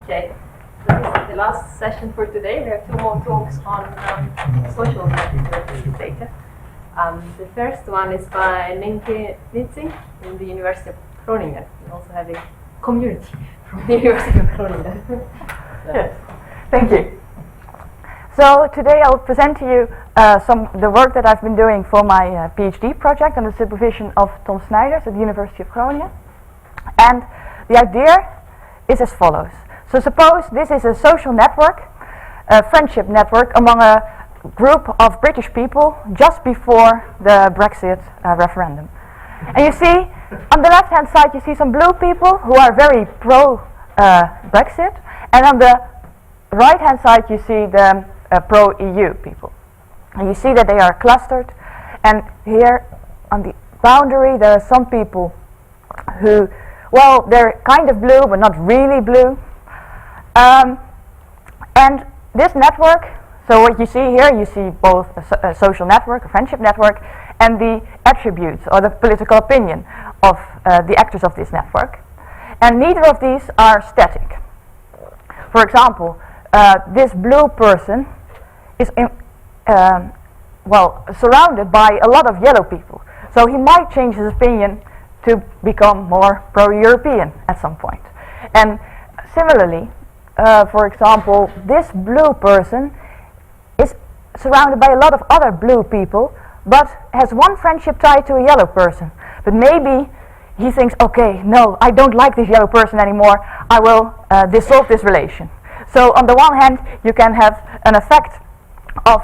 Okay, so this is the last session for today. We have two more talks on social network data. The first one is by Nynke Niezink in the University of Groningen. We also have a community from the University of Groningen. Yes, thank you. So today I'll present to you the work that I've been doing for my PhD project under the supervision of Tom Snijders at the University of Groningen. And the idea is as follows. So suppose this is a social network, a friendship network among a group of British people just before the Brexit referendum. And you see, on the left-hand side you see some blue people who are very pro-Brexit, and on the right-hand side you see the pro-EU people. And you see that they are clustered, and here on the boundary there are some people who, well, they're kind of blue but not really blue. And this network, so what you see here, you see both a social network, a friendship network, and the attributes or the political opinion of the actors of this network. And neither of these are static. For example, this blue person is surrounded by a lot of yellow people. So he might change his opinion to become more pro-European at some point. And similarly, for example, this blue person is surrounded by a lot of other blue people, but has one friendship tie to a yellow person. But maybe he thinks, okay, no, I don't like this yellow person anymore, I will dissolve this relation. So on the one hand, you can have an effect of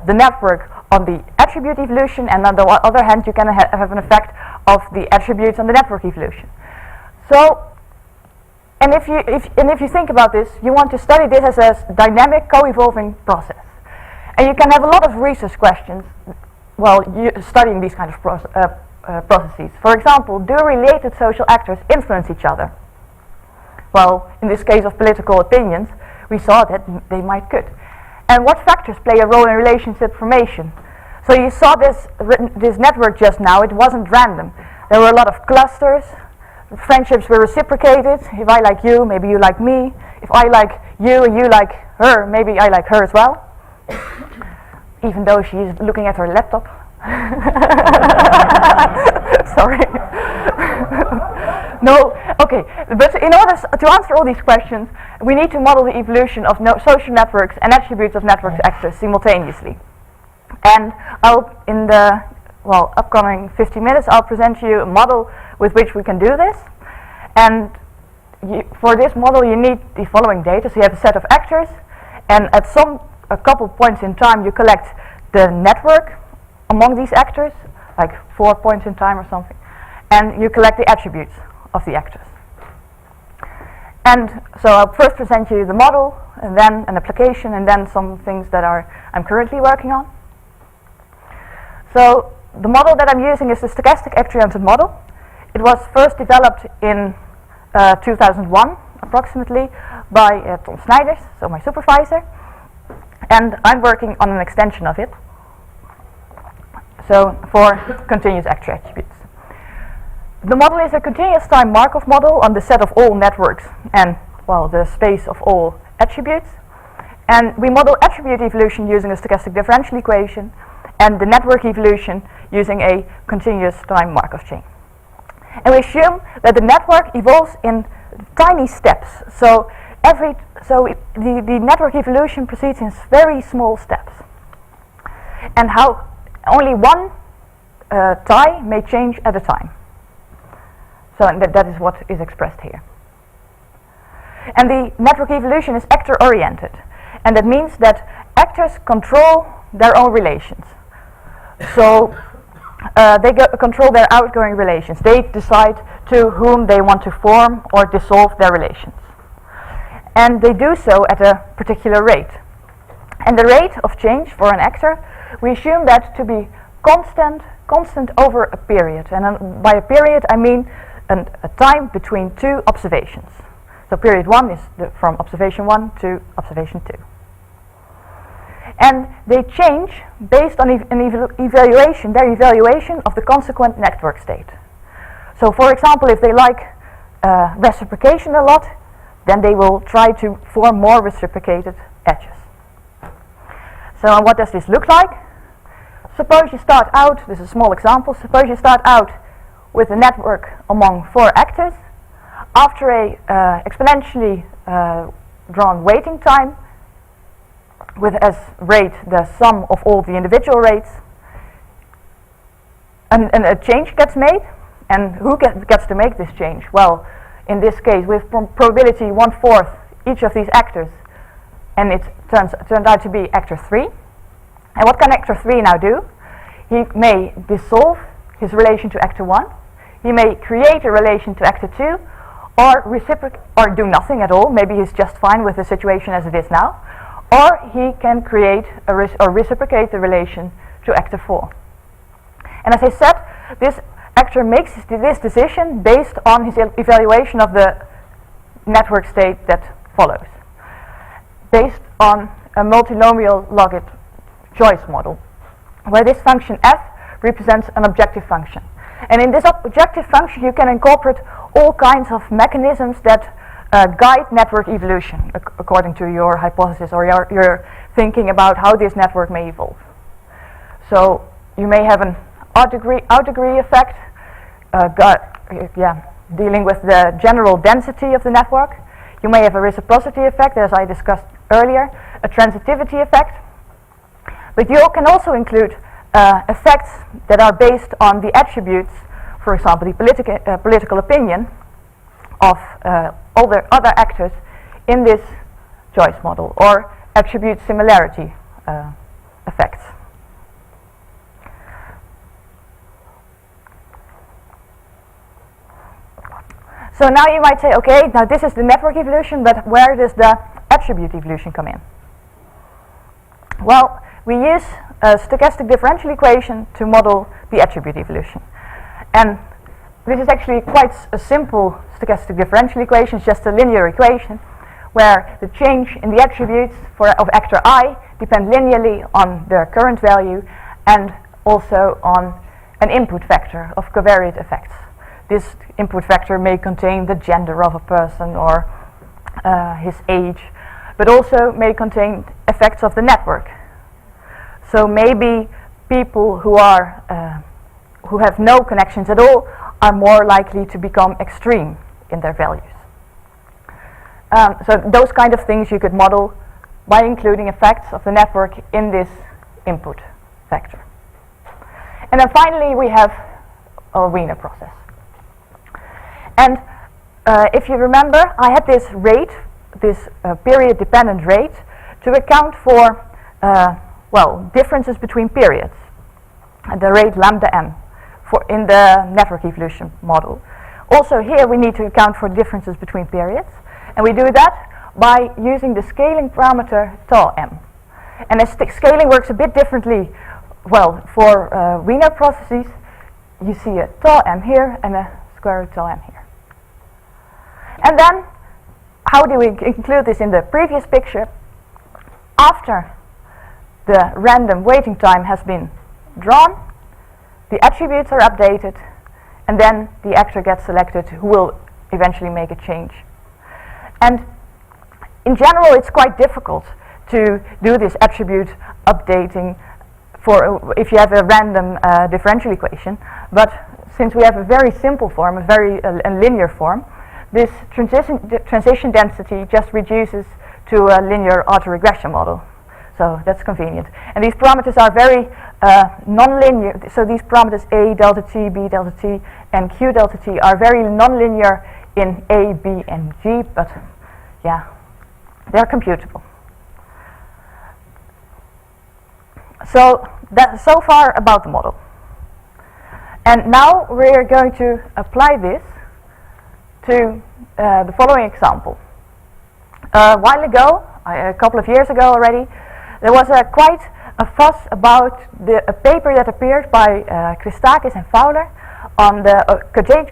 the network on the attribute evolution, and on the other hand, you can have an effect of the attributes on the network evolution. So, and if you think about this, you want to study this as a dynamic, co-evolving process. And you can have a lot of research questions while studying these kind of processes. For example, do related social actors influence each other? Well, in this case of political opinions, we saw that they might could. And what factors play a role in relationship formation? So you saw this network just now, it wasn't random. There were a lot of clusters. Friendships were reciprocated. If I like you, maybe you like me. If I like you and you like her, maybe I like her as well. Even though she's looking at her laptop. Sorry. No, okay. But in order to answer all these questions, we need to model the evolution of social networks and attributes of network actors simultaneously. And in the upcoming 50 minutes, I'll present you a model with which we can do this. And for this model, you need the following data. So you have a set of actors, and at a couple points in time, you collect the network among these actors, like 4 points in time or something, and you collect the attributes of the actors. And so I'll first present you the model, and then an application, and then some things that I'm currently working on. So the model that I'm using is the stochastic actor-oriented model. It was first developed in 2001, approximately, by Tom Snijders, so my supervisor, and I'm working on an extension of it, so for continuous actor attributes. The model is a continuous time Markov model on the set of all networks and, well, the space of all attributes. And we model attribute evolution using a stochastic differential equation, and the network evolution using a continuous time Markov chain. And we assume that the network evolves in tiny steps. So the network evolution proceeds in very small steps. And how only one tie may change at a time. So that is what is expressed here. And the network evolution is actor-oriented. And that means that actors control their own relations. So they control their outgoing relations. They decide to whom they want to form or dissolve their relations. And they do so at a particular rate. And the rate of change for an actor, we assume that to be constant over a period. And by a period, I mean a time between two observations. So period 1 is from observation 1 to observation 2. And they change based on their evaluation of the consequent network state. So for example, if they like reciprocation a lot, then they will try to form more reciprocated edges. So what does this look like? Suppose you start out, this is a small example, suppose you start out with a network among 4 actors. After a exponentially drawn waiting time, with as rate the sum of all the individual rates, and a change gets made, and who gets to make this change? Well, in this case, with probability 1/4 each of these actors, and it turned out to be actor 3. And what can actor 3 now do? He may dissolve his relation to actor 1, he may create a relation to actor 2, or do nothing at all, maybe he's just fine with the situation as it is now, or he can create or reciprocate the relation to actor 4. And as I said, this actor makes this decision based on his evaluation of the network state that follows, based on a multinomial logit choice model, where this function f represents an objective function. And in this objective function you can incorporate all kinds of mechanisms that guide network evolution according to your hypothesis or your thinking about how this network may evolve. So you may have an out degree effect, dealing with the general density of the network. You may have a reciprocity effect, as I discussed earlier, a transitivity effect. But you can also include effects that are based on the attributes, for example, the political opinion of all the other actors in this choice model, or attribute similarity effects. So now you might say, okay, now this is the network evolution, but where does the attribute evolution come in? Well, we use a stochastic differential equation to model the attribute evolution. And this is actually quite a simple stochastic differential equation. It's just a linear equation where the change in the attributes of actor I depend linearly on their current value and also on an input vector of covariate effects. This input vector may contain the gender of a person or his age, but also may contain effects of the network. So maybe people who have no connections at all are more likely to become extreme in their values. So those kind of things you could model by including effects of the network in this input vector. And then finally we have a Wiener process. And if you remember, I had this rate, this period-dependent rate, to account for differences between periods, and the rate lambda m in the network evolution model. Also here we need to account for differences between periods, and we do that by using the scaling parameter tau m. And as scaling works a bit differently, for Wiener processes, you see a tau m here and a square root tau m here. And then, how do we include this in the previous picture? After the random waiting time has been drawn, the attributes are updated, and then the actor gets selected who will eventually make a change. And in general, it's quite difficult to do this attribute updating if you have a random differential equation. But since we have a very simple form, a linear form, this transition density just reduces to a linear autoregression model. So that's convenient. And these parameters are very non-linear. So these parameters A delta t, B delta t, and Q delta t are very non-linear in A, B, and G, but yeah, they're computable. So that's so far about the model. And now we're going to apply this to the following example. A while ago, a couple of years ago already, there was quite a fuss about a paper that appeared by Christakis and Fowler on the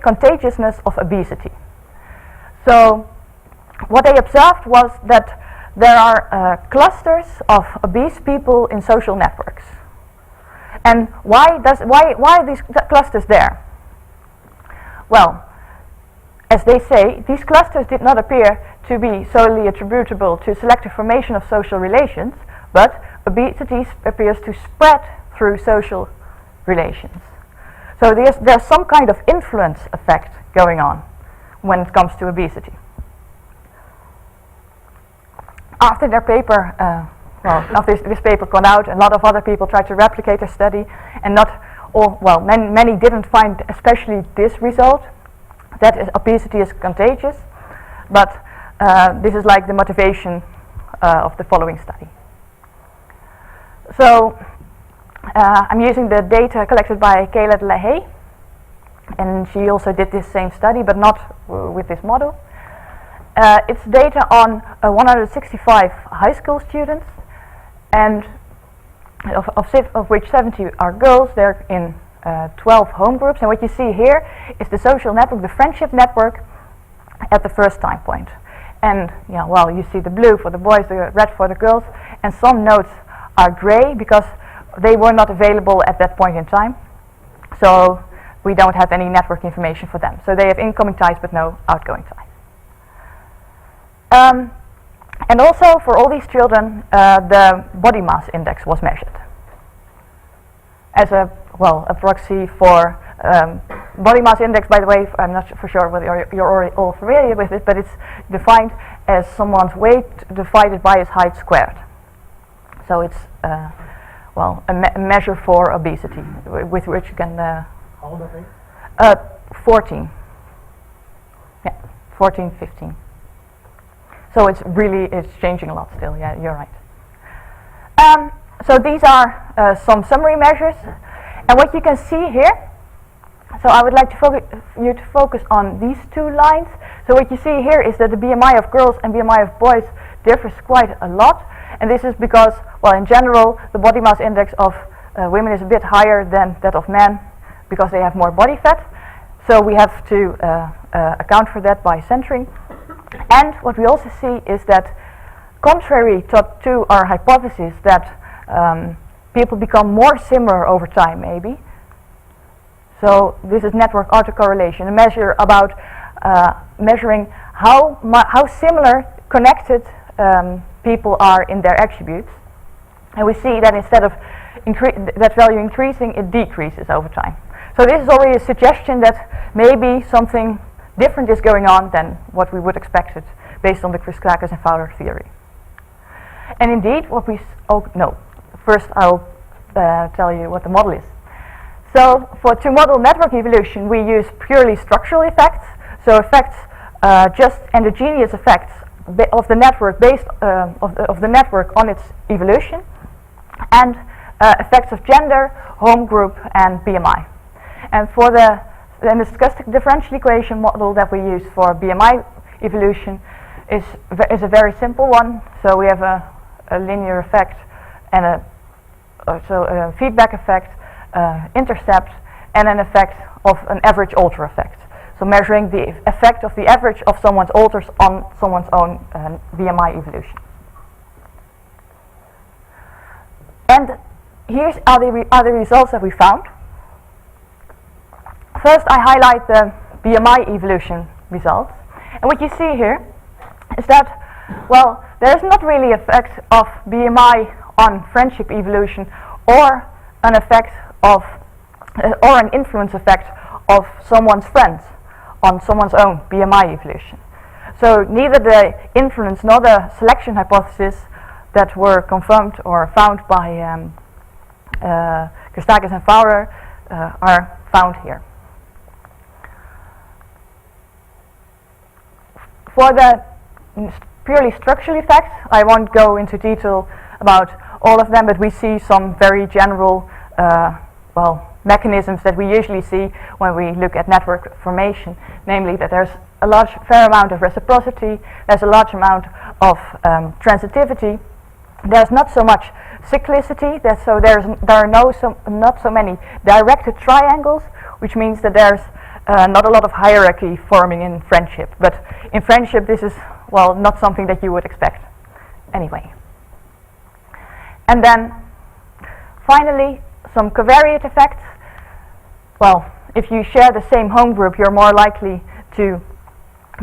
contagiousness of obesity. So what they observed was that there are clusters of obese people in social networks. And why are these clusters there? Well, as they say, these clusters did not appear to be solely attributable to selective formation of social relations, but obesity appears to spread through social relations. So there's some kind of influence effect going on when it comes to obesity. After their paper, after this paper got out, a lot of other people tried to replicate their study, and many didn't find especially this result, that obesity is contagious, but this is like the motivation of the following study. So I'm using the data collected by Kayla LaHaye, and she also did this same study, but not with this model. It's data on 165 high school students, and of which 70 are girls. They're in 12 home groups, and what you see here is the social network, the friendship network, at the first time point. And you see the blue for the boys, the red for the girls, and some nodes are gray because they were not available at that point in time. So we don't have any network information for them. So they have incoming ties but no outgoing ties. And also for all these children, the body mass index was measured as a proxy for body mass index. By the way, I'm not for sure whether you're all familiar with it, but it's defined as someone's weight divided by his height squared. So it's a measure for obesity, with which you can. How old are they? 14. Yeah, 14, 15. So it's changing a lot still. Yeah, you're right. So these are some summary measures, and what you can see here. So I would like you to focus on these two lines. So what you see here is that the BMI of girls and BMI of boys differs quite a lot, and this is because, in general, the body mass index of women is a bit higher than that of men because they have more body fat. So we have to account for that by centering. And what we also see is that, contrary to our hypothesis that people become more similar over time, maybe. So this is network autocorrelation, a measure about measuring how similar connected people are in their attributes. And we see that instead of that value increasing, it decreases over time. So this is already a suggestion that maybe something different is going on than what we would expect it based on the Christakis and Fowler theory. And indeed, first I'll tell you what the model is. So to model network evolution, we use purely structural effects. So effects, just endogenous effects of the network based of the network on its evolution, and effects of gender, home group, and BMI. And for the stochastic differential equation model that we use for BMI evolution is a very simple one. So we have a linear effect and a feedback effect, intercept, and an effect of an average alter effect. So measuring the effect of the average of someone's alters on someone's own BMI evolution. And here are the results that we found. First, I highlight the BMI evolution results. And what you see here is that, there is not really effect of BMI on friendship evolution or an effect of, or an influence effect of someone's friends on someone's own BMI evolution. So neither the influence nor the selection hypothesis that were confirmed or found by Christakis and Fowler are found here. For the purely structural effects, I won't go into detail about all of them, but we see some very general mechanisms that we usually see when we look at network formation, namely that there's a fair amount of reciprocity, there's a large amount of transitivity, there's not so much cyclicity, so there are not so many directed triangles, which means that there's not a lot of hierarchy forming in friendship. But in friendship, this is, not something that you would expect anyway. And then, finally, some covariate effects. If you share the same home group, you're more likely to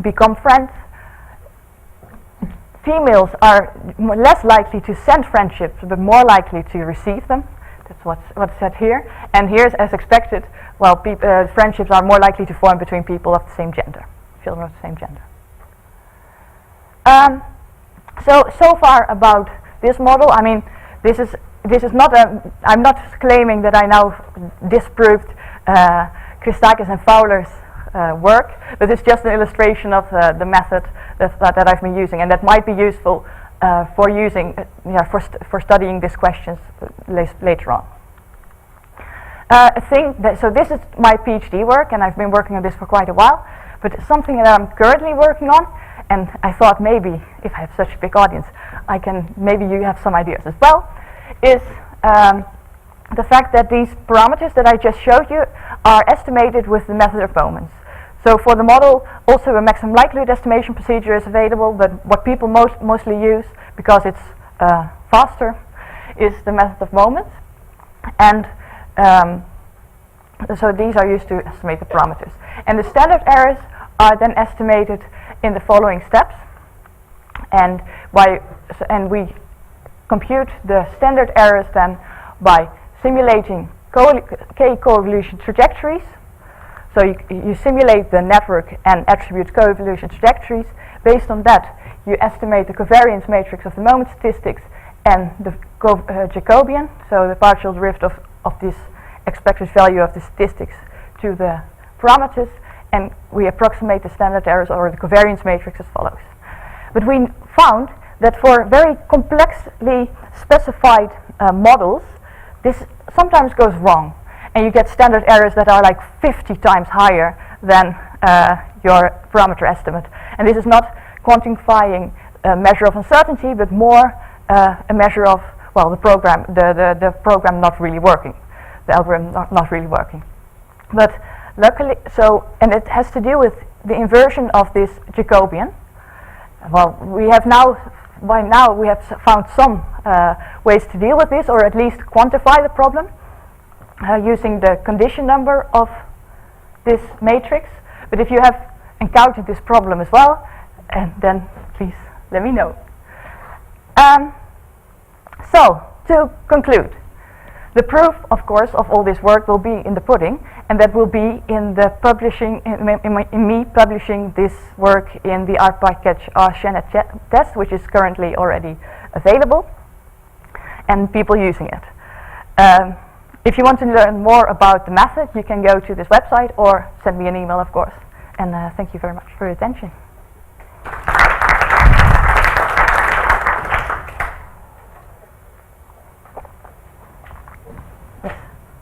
become friends. females are less likely to send friendships, but more likely to receive them. That's what's said here. And here's as expected. Well, friendships are more likely to form between people of the same gender, children of the same gender. So far about this model. I mean, this is not a. I'm not claiming that I now disproved Christakis and Fowler's work, but it's just an illustration of the method that I've been using, and that might be useful for using, for studying these questions later on. So this is my PhD work, and I've been working on this for quite a while. But something that I'm currently working on, and I thought maybe if I have such a big audience, maybe you have some ideas as well, is the fact that these parameters that I just showed you are estimated with the method of moments. So for the model, also a maximum likelihood estimation procedure is available, but what people mostly use, because it's faster, is the method of moments. And so these are used to estimate the parameters. And the standard errors are then estimated in the following steps. And we compute the standard errors then by simulating k-coevolution trajectories. So you simulate the network and attribute coevolution trajectories. Based on that, you estimate the covariance matrix of the moment statistics and the Jacobian, so the partial derivative of this expected value of the statistics to the parameters, and we approximate the standard errors or the covariance matrix as follows. But we found that for very complexly specified models, this sometimes goes wrong, and you get standard errors that are like 50 times higher than your parameter estimate. And this is not quantifying a measure of uncertainty, but more a measure of, well, the program not really working, the algorithm not really working. But luckily, and it has to do with the inversion of this Jacobian. Well, by now we have found some ways to deal with this, or at least quantify the problem using the condition number of this matrix. But if you have encountered this problem as well, then please let me know. So, to conclude, the proof, of course, of all this work will be in the pudding, and that will be in the publishing, in me publishing this work in the R-Package R-Shannon test, which is currently already available, and people using it. If you want to learn more about the method, you can go to this website or send me an email, of course. And thank you very much for your attention.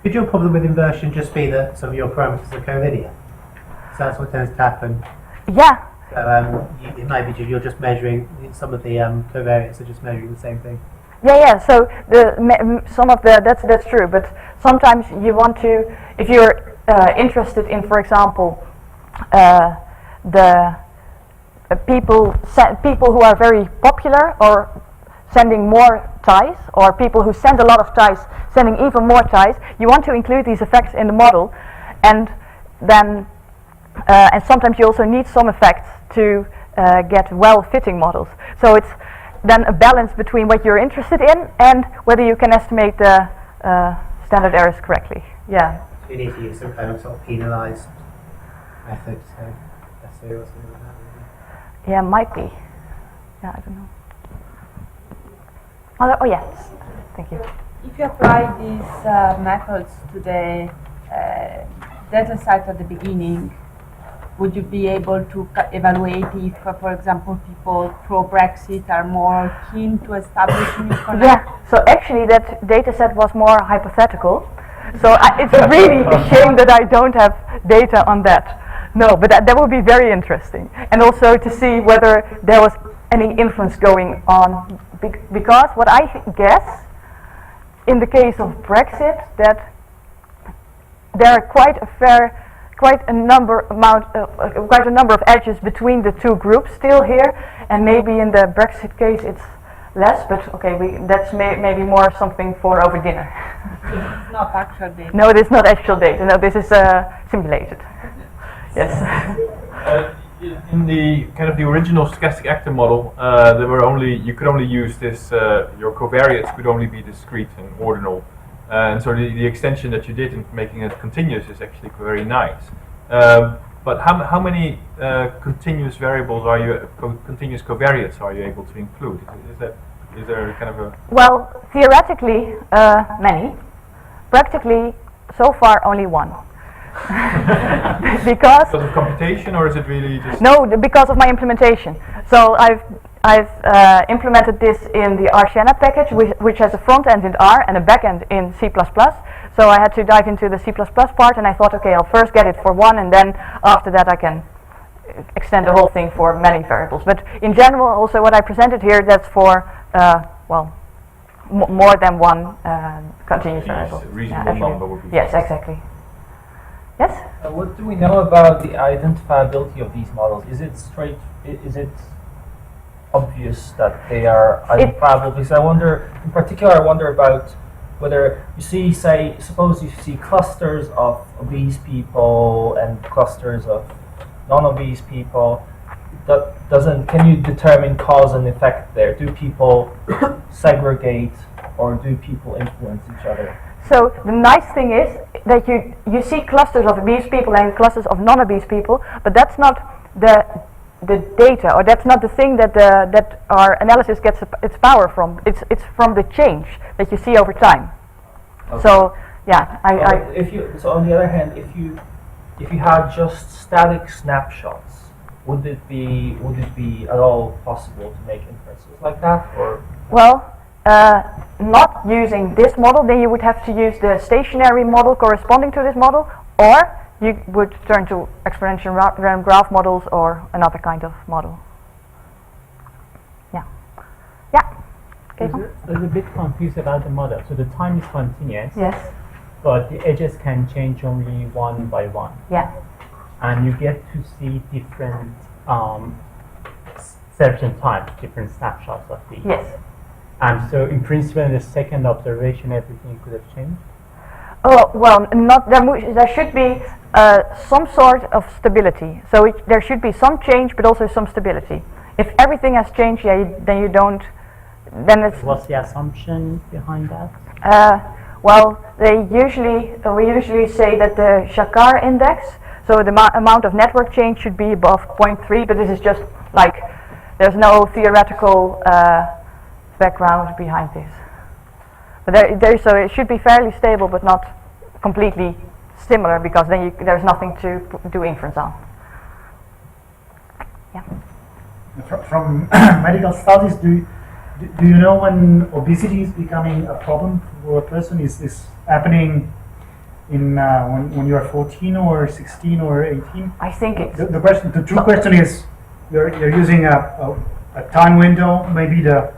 Could your problem with inversion just be that some of your parameters are colinear? So that's what tends to happen. Yeah. So it might be you're just measuring some of the covariates are just measuring the same thing. Yeah. So some of the that's true, but sometimes you want to, if you're interested in, for example, the people who are very popular or sending more ties, or people who send a lot of ties sending even more ties, you want to include these effects in the model, and then and sometimes you also need some effects to get well-fitting models. So it's then a balance between what you're interested in and whether you can estimate the standard errors correctly. Yeah. So you need to use some kind of sort of penalized method, so let's say or something like that. Maybe. Yeah, might be. Yeah, I don't know. Oh yes, thank you. If you apply these methods to the data set at the beginning, would you be able to evaluate if, for example, people pro-Brexit are more keen to establish new connections? Yeah, so actually that data set was more hypothetical. So it's really a shame that I don't have data on that. No, but that would be very interesting. And also to see whether there was any influence going on. Because what I guess, in the case of Brexit, that there are quite a number of edges between the two groups still here, and maybe in the Brexit case it's less. But okay, that's maybe more something for over dinner. It's not actual data. No, it is not actual data. No, this is simulated. Yes. in the kind of the original stochastic actor model, you could only use this. Your covariates could only be discrete and ordinal, and so the extension that you did in making it continuous is actually very nice. But how many continuous variables continuous covariates are you able to include? Is there kind of a... Well, theoretically, many. Practically, so far, only one. Because of computation, or is it really just... No, because of my implementation. So I've implemented this in the RCNet package, which has a front end in R and a back end in C++. So I had to dive into the C++ part, and I thought, okay, I'll first get it for one, and then after that I can extend the whole thing for many variables. But in general, also what I presented here, that's for, more than one continuous variable. Reasonable number would be... Yes, exactly. Yes? What do we know about the identifiability of these models? Is it obvious that they are identifiable? Because I wonder about whether you see, suppose you see clusters of obese people and clusters of non-obese people. Can you determine cause and effect there? Do people segregate, or do people influence each other? So the nice thing is that you see clusters of obese people and clusters of non-obese people, but that's not the data, or that's not the thing that our analysis gets its power from. It's from the change that you see over time. Okay. So yeah, So on the other hand, if you had just static snapshots, would it be at all possible to make inferences like that, or? Well, not using this model, then you would have to use the stationary model corresponding to this model, or you would turn to exponential random graph models or another kind of model. Yeah. Yeah. Okay. I was a bit confused about the model. So the time is continuous. Yes. But the edges can change only one by one. Yeah. And you get to see different certain times, different snapshots of these. Yes. And so in principle, in the second observation, everything could have changed? Oh, well, not there should be some sort of stability. So there should be some change, but also some stability. If everything has changed, then you don't. Then it's. What's the assumption behind that? Well, we usually say that the Shakar index, so the amount of network change, should be above 0.3. But this is just like there's no theoretical background behind this. But so it should be fairly stable, but not completely similar, because then there's nothing to do inference on. Yeah. From medical studies, do you know when obesity is becoming a problem for a person? Is happening in when you are 14 or 16 or 18? I think it's the true question is you're using a time window. Maybe the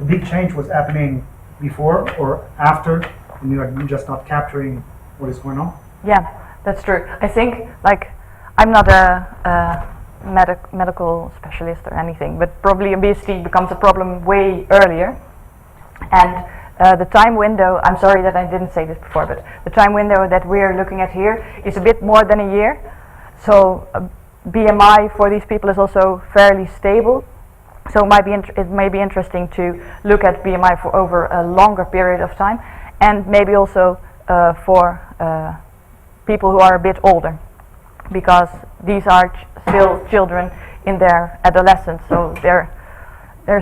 big change was happening before or after, and you are just not capturing what is going on. Yeah, that's true. I think, like, I'm not a medical specialist or anything, but probably obesity becomes a problem way earlier. And the time window, I'm sorry that I didn't say this before, but the time window that we're looking at here is a bit more than a year. So BMI for these people is also fairly stable. So it may be interesting to look at BMI for over a longer period of time, and maybe also for people who are a bit older, because these are still children in their adolescence, so they're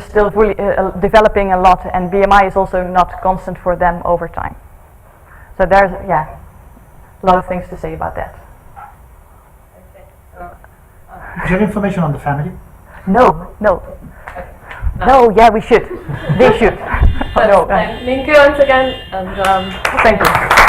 still really developing a lot, and BMI is also not constant for them over time. So there's a lot of things to say about that. Do you have information on the family? No. No, yeah, we should. They should. Nynke once again, and thank you.